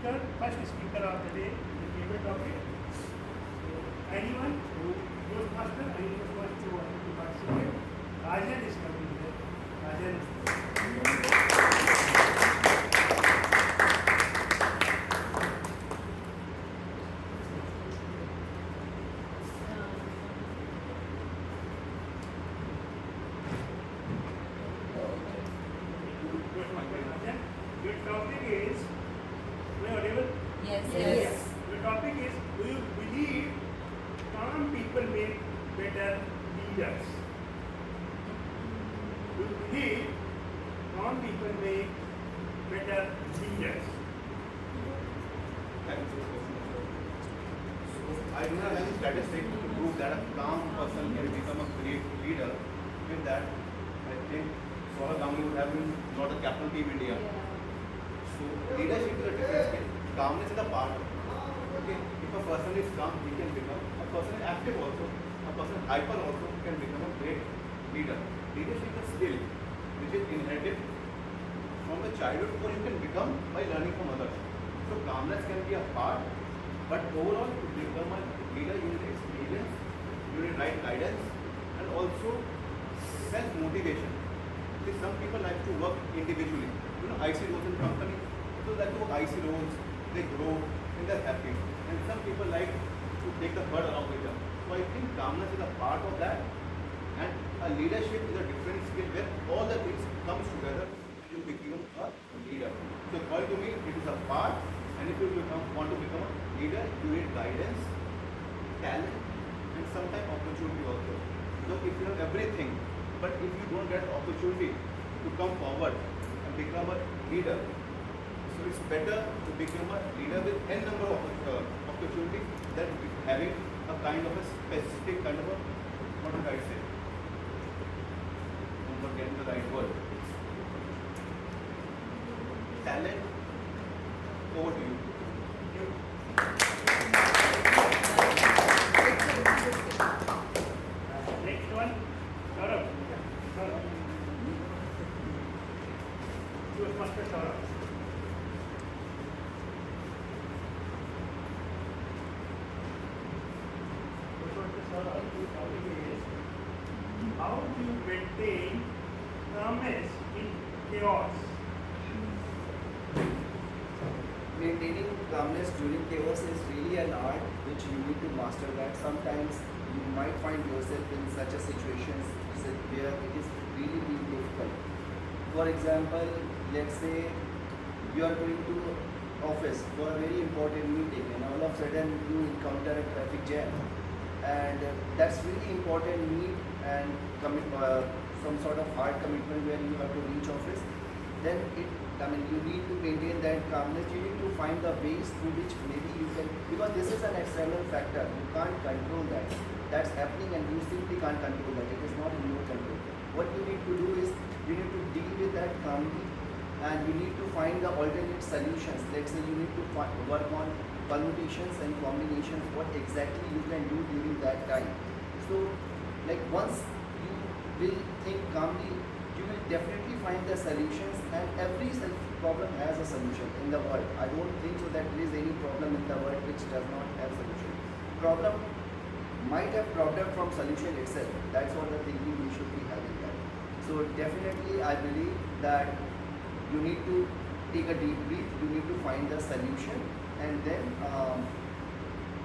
first speaker of the day, the favorite topic. So, anyone who Toastmaster, anyone who wants to participate, Rajan is coming here. Rajan. Your topic is, am I audible? Yes. Your topic is, do you believe calm people make better leaders? Do you believe calm people make better leaders? I do not have any statistics to prove that a calm person can become a great leader. With that, I think Saurabh Ganguly would have been not the captain team India. So leadership is a different skill. Calmness is a part of it. Okay, if a person is calm, he can become. A person is active also. A person hyper also can become a great leader. Leadership is a skill which is inherited from the childhood, or you can become by learning from others. So calmness can be a part, but overall to become a leader, you need experience, you need right guidance, and also self-motivation. See, some people like to work individually. You know, IC roles in company, so like to work IC roles, they grow and they're happy. And some people like to take the herd along with them. So I think calmness is a part of that, and a leadership is a different skill where all the things comes together. You become a leader. So according to me, it is a part, and if you want to become a leader, you need guidance, talent, and sometimes opportunity also. So if you have everything, but if you don't get opportunity to come forward and become a leader, so it's better to become a leader with n number of opportunities than having a kind of a specific kind of a, what did I say? I'm not getting the right word. Talent. Over to you. Next one, Saurabh. Toastmaster Saurabh. Toastmaster Saurabh, your topic is, how do you maintain calmness in chaos? Maintaining calmness during chaos is really an art which you need to master that. Sometimes you might find yourself in such a situation where it is really difficult. For example, let's say you are going to office for a very important meeting and all of a sudden you encounter a traffic jam, and that's really important need and some sort of hard commitment where you have to reach office. Then you need to maintain that calmness. You need to find the ways through which maybe you can, because this is an external factor. You can't control that. That's happening and you simply can't control that. It is not in your control. What you need to do is you need to deal with that calmly, and you need to find the alternate solutions. Let's say you need to work on permutations and combinations, what exactly you can do during that time. So like once you will think calmly, you will definitely find the solutions, and every problem has a solution in the world. I don't think so that there is any problem in the world which does not have solution. Problem might have problem from solution itself. That's what the thinking we should be having that. So definitely I believe that you need to take a deep breath, you need to find the solution, and then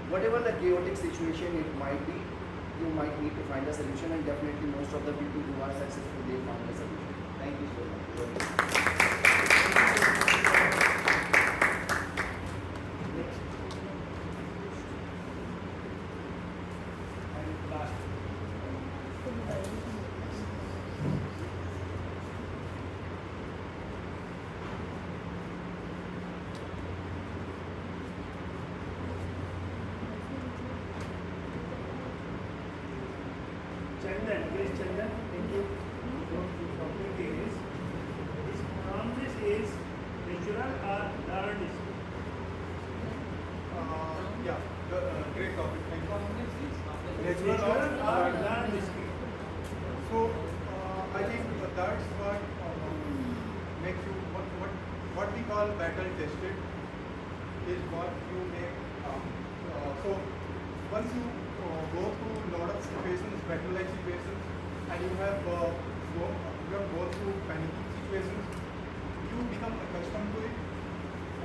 whatever the chaotic situation it might be, you might need to find a solution, and definitely most of the people who are successful, they find a solution. Thank you so much. Next. And last. Chandan, yes, Chandan, thank you. So, the topic is calmness is natural or learned skill? Yeah, great topic. Thank you. Natural or learned skill? So I think that's what makes you what we call battle tested. is what you make. So once you go through a lot of situations, battle-like situations, and you have gone through panicking situations, you become accustomed to it,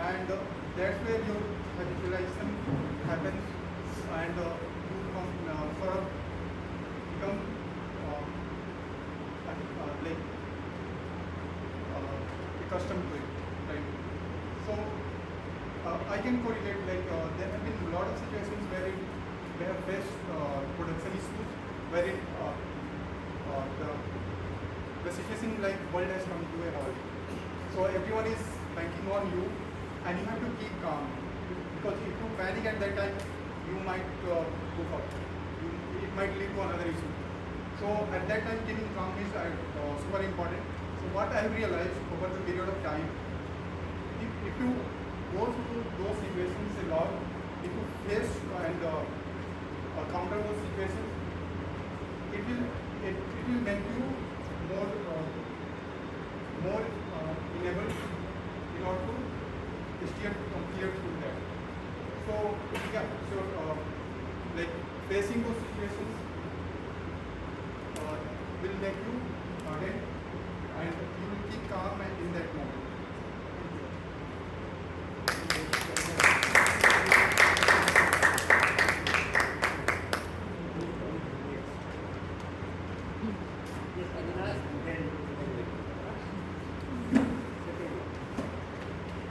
and that's where your habitualization happens, and you sort of become like accustomed to it, right? So I can correlate, like there have been a lot of situations where we have faced production issues, where the situation like world has come to a halt. So everyone is banking on you, and you have to keep calm, because if you panic at that time, you might goof up. It might lead to another issue. So at that time, keeping calm is super important. So what I have realized over the period of time, if you go through those situations a lot, if you face and counter those situations, it will make you more enabled in order to steer clear through that. So yeah, so like facing those situations will make you hardened, and you will keep calm in that moment.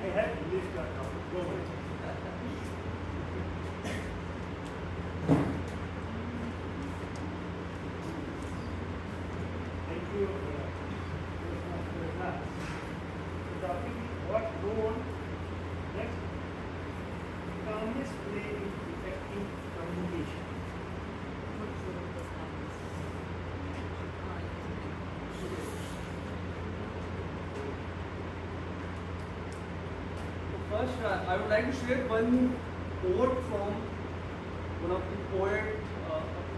I have English now. Go ahead. Thank you, Toastmasters class. The topic is what role next calmness play in effective communication. First, I would like to share one quote from one of the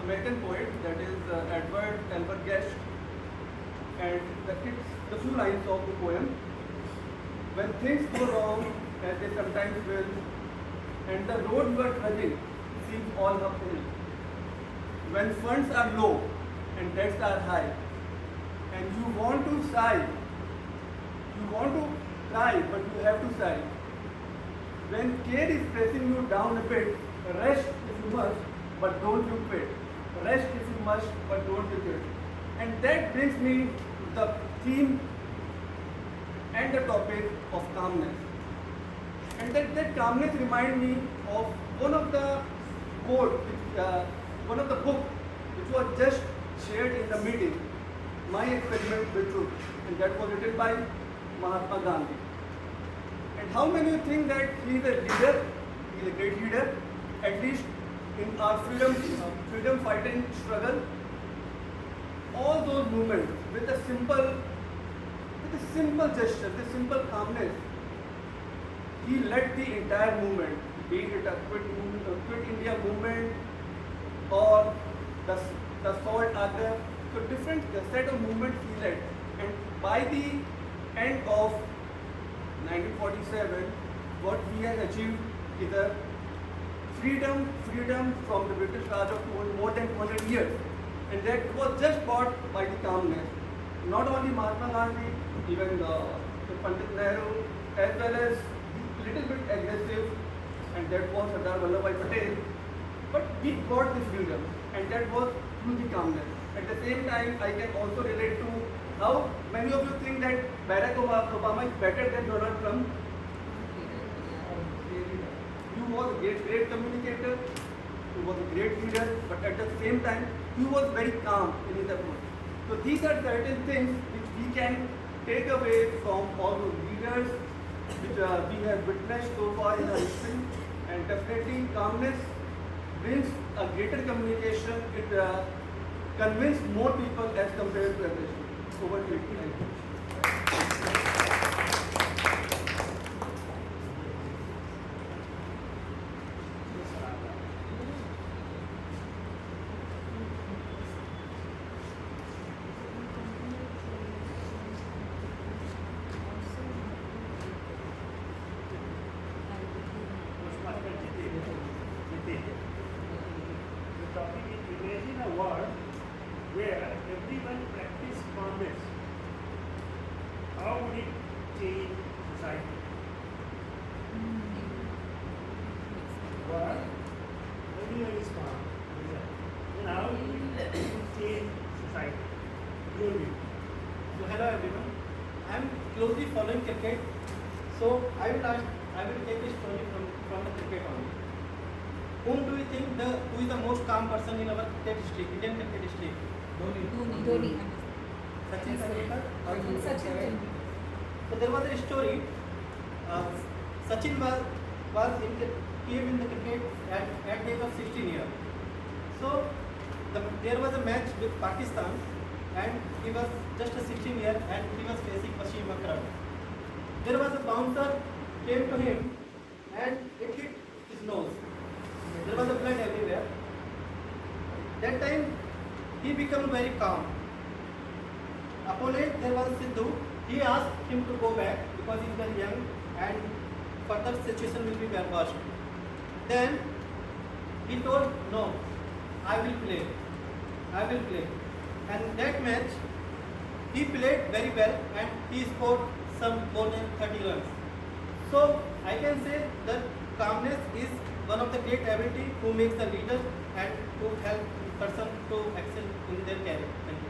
American poet, that is Edward Albert Guest, and it's the few lines of the poem. When things go wrong, as they sometimes will, and the road you are trudging seems all uphill, when funds are low and debts are high, and you want to sigh, you want to cry, but you have to sigh. When care is pressing you down a bit, rest if you must, but don't you quit. Rest if you must, but don't you quit. And that brings me to the theme and the topic of calmness. And that calmness reminds me of one of the quote, one of the book which was just shared in the meeting, My Experiment with Truth, and that was written by Mahatma Gandhi. And how many of you think that he is a leader, he is a great leader, at least in our freedom fighting struggle? All those movements with a simple gesture, with a simple calmness, he led the entire movement, be it a Quit India movement or the Salt Agra. So different set of movements he led, and by the end of 1947, what he has achieved is a freedom from the British Raj of more than 200 years, and that was just brought by the calmness. Not only Mahatma Gandhi, even Pandit Nehru, as well as little bit aggressive, and that was Sardar Vallabhbhai Patel. But we got this freedom, and that was through the calmness. At the same time, I can also relate to how many of you think that Barack Obama is better than Donald Trump. He was a great communicator, he was a great leader, but at the same time, he was very calm in his approach. So these are certain things which we can take away from all the leaders which we have witnessed so far in our history, and definitely calmness brings a greater communication. It convinces more people as compared to aggression. Over to you. Thank you. cricket. So I will take a story from the cricket only. Whom do you think who is the most calm person in our cricket history, Indian cricket history? Dhoni. Sachin Tendulkar. Sachin. So there was a story. Sachin came in the cricket at the age of 16 years. So there was a match with Pakistan, and he was just a 16 year and he was facing Wasim Akram. There was a bouncer came to him and it hit his nose. There was a blood everywhere. That time he became very calm. Opponent, there was Sidhu. He asked him to go back because he is very young and further situation will be very worse. Then he told, no, I will play. And that match he played very well and he scored some more than 30 runs. So I can say that calmness is one of the great ability who makes the leader and who help person to excel in their career. Thank you.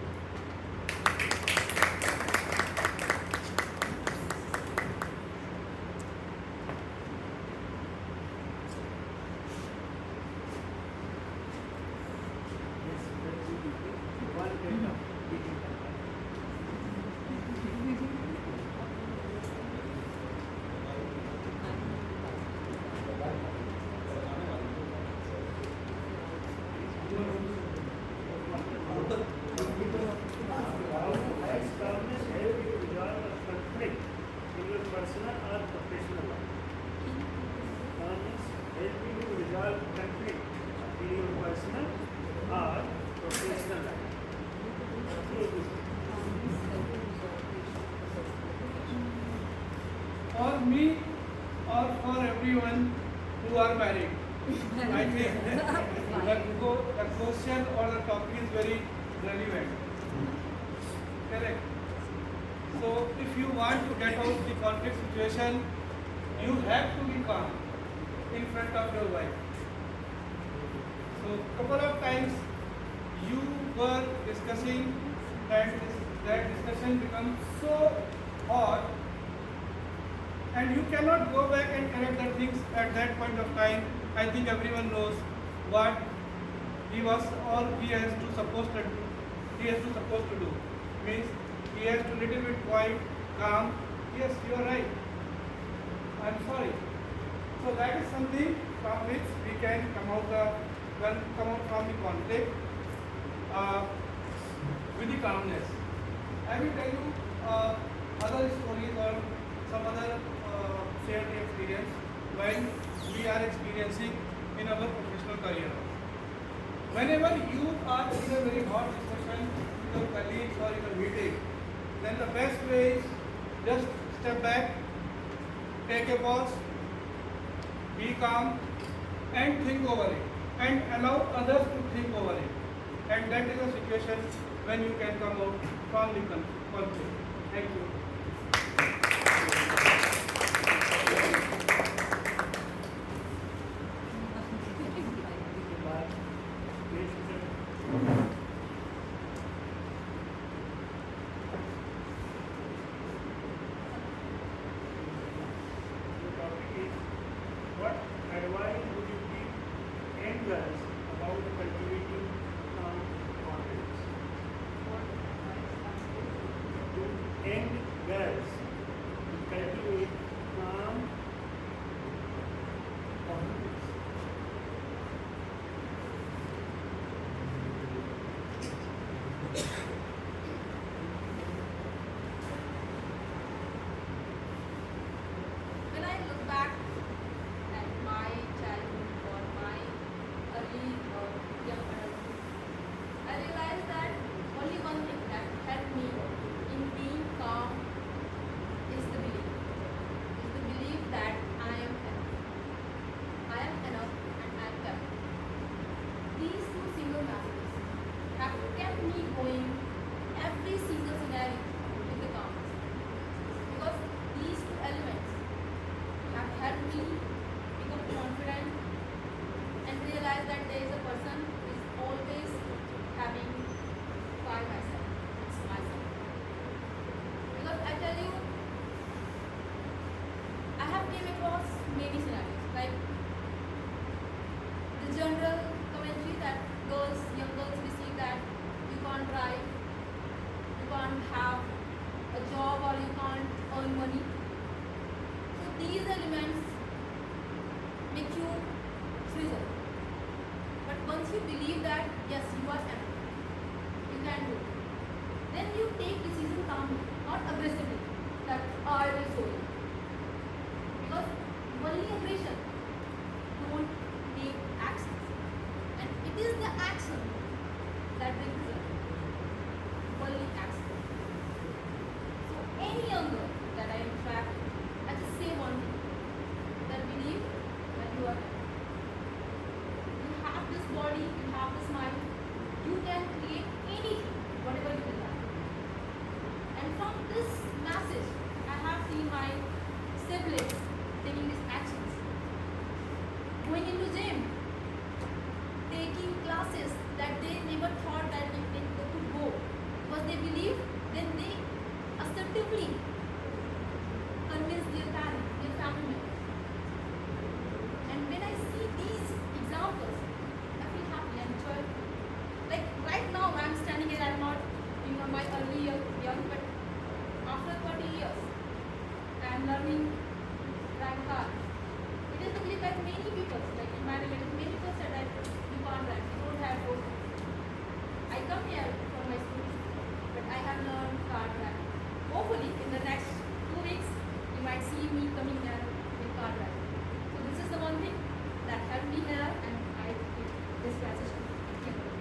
Calmness help you resolve a conflict in your personal or professional life. Calmness help you to resolve conflict in your personal or professional life. For me or for everyone who are married, I think the question or the topic is very relevant. Correct. So if you want to get out the conflict situation, you have to be calm in front of your wife. So couple of times you were discussing that discussion becomes so hot and you cannot go back and correct the things at that point of time. I think everyone knows what he was or he has to supposed to do. Means he has to little bit quiet, calm. Yes, you are right. I'm sorry. So that is something from which we can come out from the conflict with the calmness. I will tell you other stories or some other shared experience when we are experiencing in our professional career. Whenever you are in a very hot discussion with your colleagues or in a meeting, then the best way is just step back, take a pause, be calm and think over it and allow others to think over it. And that is a situation when you can come out from the conflict. Thank you. What advice would you give young girls about cultivating calm confidence? To young girls to cultivate these elements make you freezer. But once you believe that yes, you are enough, you can do it, then you take decision calmly, not aggressively. That I will show you. Because only aggression don't take actions, and it is the action that brings result. Only action. So any younger that I interact, I just say one thing: that believe that you are enough. You have this body, you have this mind, you can create anything, whatever you desire. And from this message, I have seen my siblings taking these actions, going into gym, taking classes that they never thought that they could go, because they believe, then they assertively convince their parents, their family members. And when I see these examples, I feel happy and joyful. Like right now, I'm standing here, I'm not in my early young, but after 30 years, I'm learning drive car. It is the belief that many people, like in my relatives, many people said that you can't drive, you don't have road. I come here for my school, but I have learned car driving. Hopefully, in the next 2 weeks, you might see me coming here with car driving. So this is the one thing that helped me here, and I did this transition. Thank you.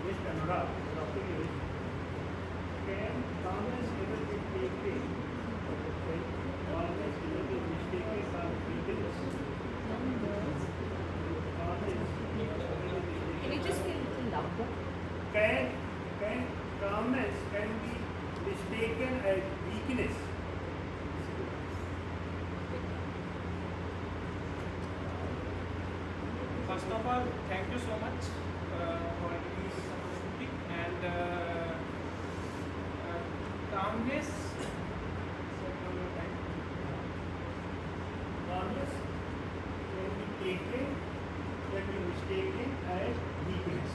Yes, Canada, the topic is, can calmness ever be taken? Can calmness ever be mistaken for weakness? Calmness ever be Can you mistaken? just be a little louder? Can calmness can be mistaken as weakness? First of all, thank you so much for giving me this opportunity. And calmness. Calmness can be taken, can be mistaken as weakness.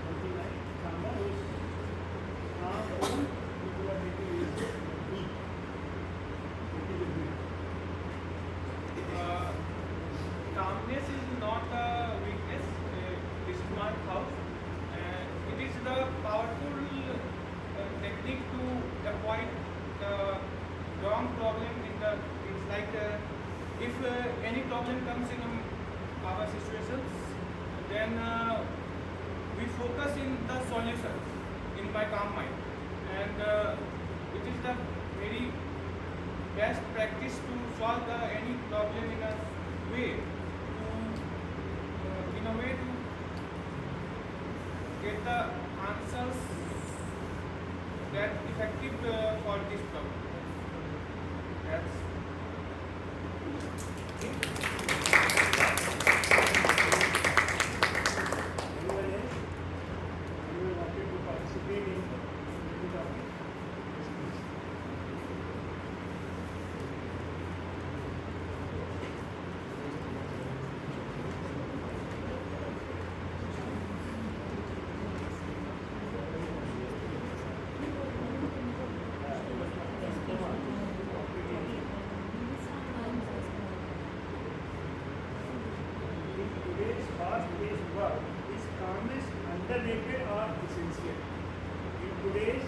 Something like someone who is calm, people are thinking is weak. It is a weak. Calmness is not a weakness. This is my house. It is the powerful technique to avoid the wrong problem in the. It's like if any problem comes in our situations, then we focus in the solutions in my calm mind, and it is the very best practice to solve any problem in a way to get the answers that effective for this problem. That's Anyone else? Anyone wanted to participate in the topic? Yes, please. In today's fast-paced world, is calmness underrated or essential? In today's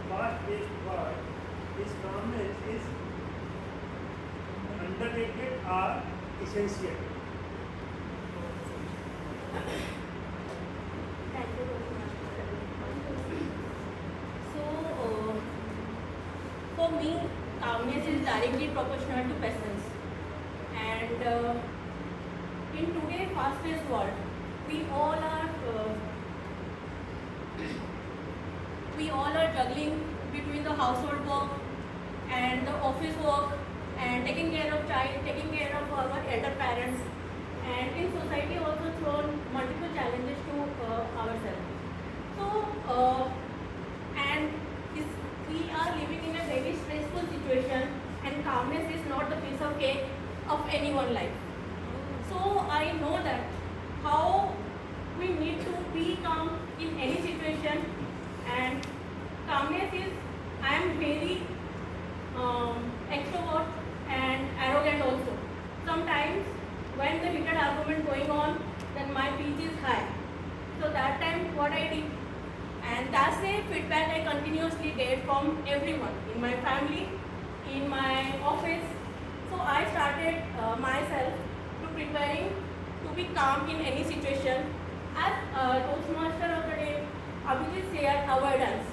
fast-paced world, is calmness underrated or essential? Thank you very much. So, for me, calmness is directly proportional to patience. And in today's fast-paced world, we all are juggling between the household work and the office work and taking care of child, taking care of our elder parents, and in society also thrown multiple challenges to ourselves. So, and this, we are living in a very stressful situation, and calmness is not the piece of cake of anyone's life. So I know that how we need to be calm in any situation, and calmness is, I am very extrovert and arrogant also. Sometimes when the heated argument going on, then my pitch is high. So that time what I did, and that's a feedback I continuously get from everyone in my family, in my office. So I started myself to preparing to be calm in any situation. As Toastmaster of the day, Abhijit shared avoidance.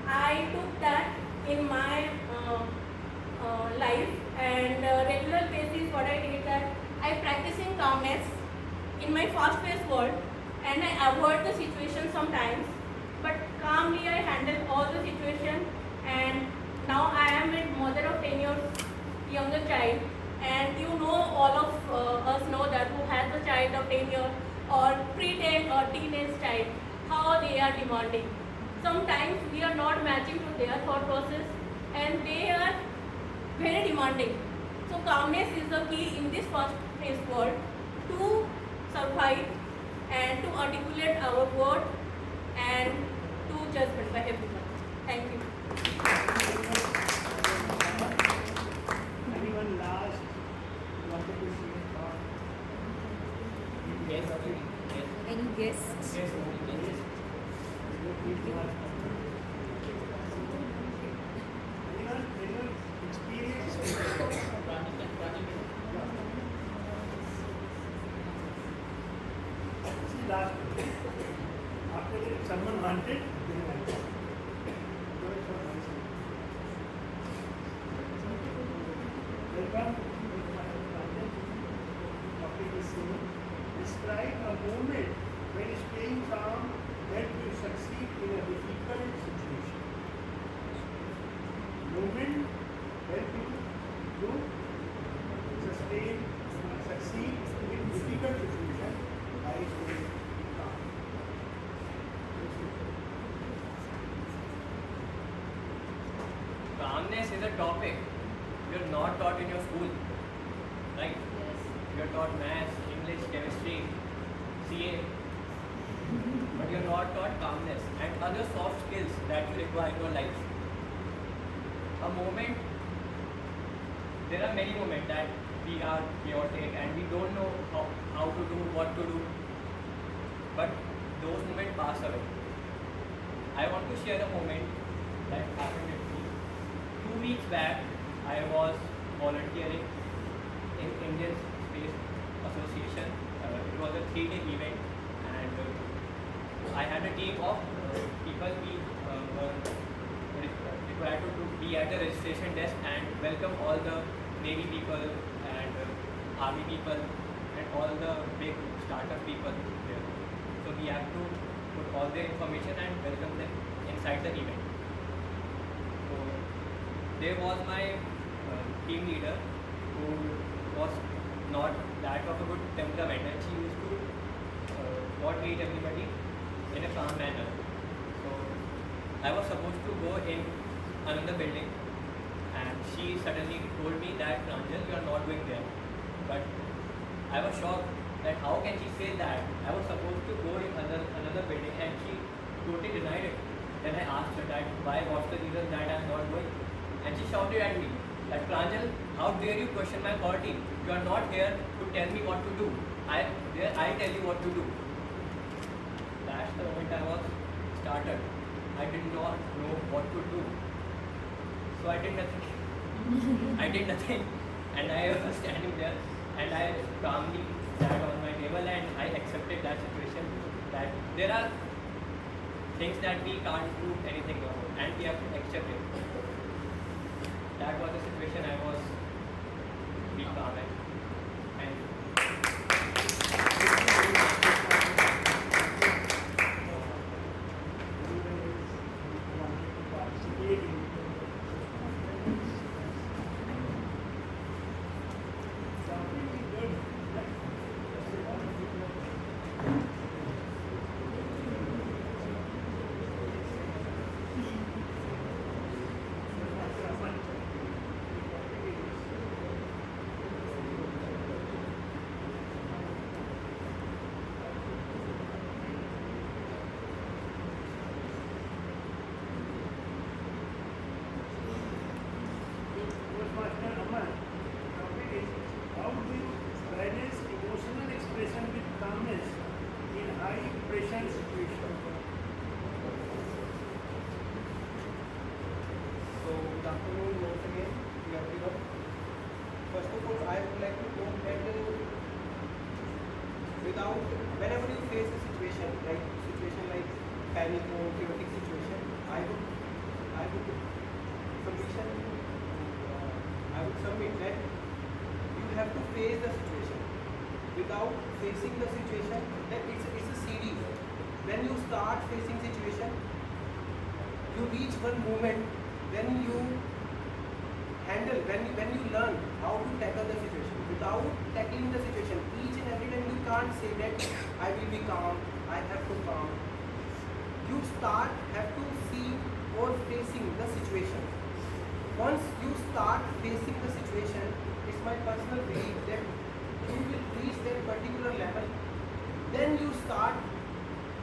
I took that in my life, and regular basis what I did that I practicing calmness in my fast-paced world, and I avoid the situation sometimes, but calmly I handle all the situation. And now I am a mother of 10 years younger child, and you know, all of us know that who has a child of 10 years or pre-teen or teenage child, how they are demanding. Sometimes we are not matching to their thought process, and they are very demanding. So calmness is the key in this fast-paced world to survive and to articulate our word and to judgment by everyone. Thank you. Anyone last wanted to share thought? Yes. Any guests? Yes. Anyone experienced? See, last after that, someone wanted, they wanted. Welcome. Topic is same. Describe a moment when staying calm helped you succeed in a difficult situation. Moment help you to succeed in difficult situation by staying calm. Calmness is a topic you're not taught in your school, right? You're taught maths, English, chemistry, CA, but you're not taught calmness and other soft skills that you require in your life. A moment, there are many moments that we are chaotic and we don't know how to do, what to do, but those moments pass away. I want to share a moment that happened with me. 2 weeks back, I was volunteering in Indian Space Association. It was a 3-day event, and I had a team of people. We were required to be at the registration desk and welcome all the Navy people and Army people and all the big startup people there. So we have to put all their information and welcome them inside the event. So there was my team leader who was not that of a good temperament, and she used to not treat everybody in a calm manner. So I was supposed to go in another building, and she suddenly told me that Pranjal, you are not going there. But I was shocked that how can she say that? I was supposed to go in another building, and she totally denied it. Then I asked her that why, what's the reason that I am not going? And she shouted at me that Pranjal, how dare you question my authority? You are not here to tell me what to do. I tell you what to do. That's the moment I was started. I did not know what to do. So I did nothing. I did nothing. And I was standing there, and I calmly sat on my table, and I accepted that situation, that there are things that we can't do anything about, and we have to accept it. That was the situation I was being calm at. And and situation. So, good afternoon once again to everyone. First of all, I would like to know that whenever you face a situation like panic or chaotic situation, I would submit that you have to face the situation. Without facing the situation, that it's a series. When you start facing situation, you reach one moment when you learn how to tackle the situation. Without tackling the situation, each and every time you can't say that I will be calm, I have to calm. You have to see or facing the situation. Once you start facing the situation, it's my personal belief that you will reach that particular level, then you start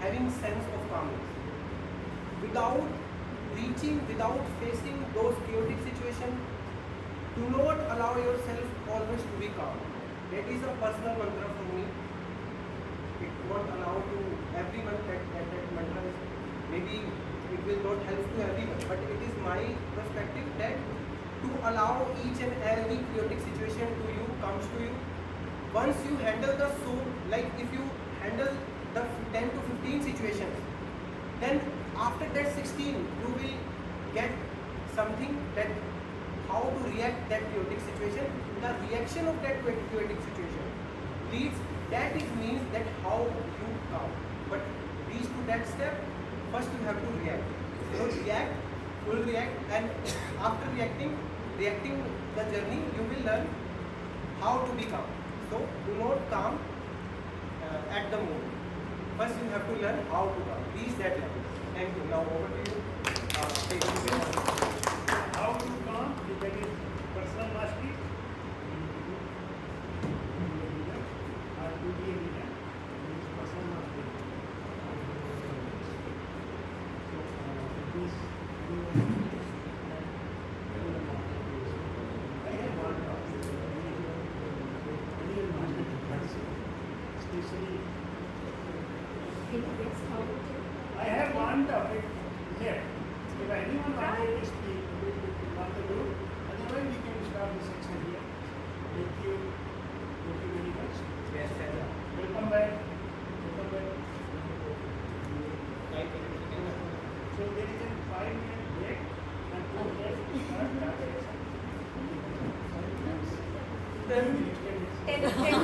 having sense of calmness. Without facing those chaotic situations, do not allow yourself always to be calm. That is a personal mantra for me. It won't allow to everyone that mantra is, maybe it will not help to everyone, but it is my perspective that to allow each and every chaotic situation comes to you. Once you handle like if you handle the 10 to 15 situations, then after that 16 you will get something that how to react that chaotic situation. The reaction of that chaotic situation means that how you calm. But reach to that step, first you have to react. So full react, and after reacting the journey, you will learn how to be calm. So do not calm at the moment. First you have to learn how to calm. Reach that level. Thank you. Now over to you. Thank you very much. How to calm, that is personal mastery. Or to be a leader, that is personal mastery. So, this I have one topic. Especially, I have one topic here. If anyone wants to speak, want to do, otherwise we can start the section here. Thank you very much. Yes, sir. Welcome back. So there is a 5-minute break and from there we start that section. 10 minutes. 10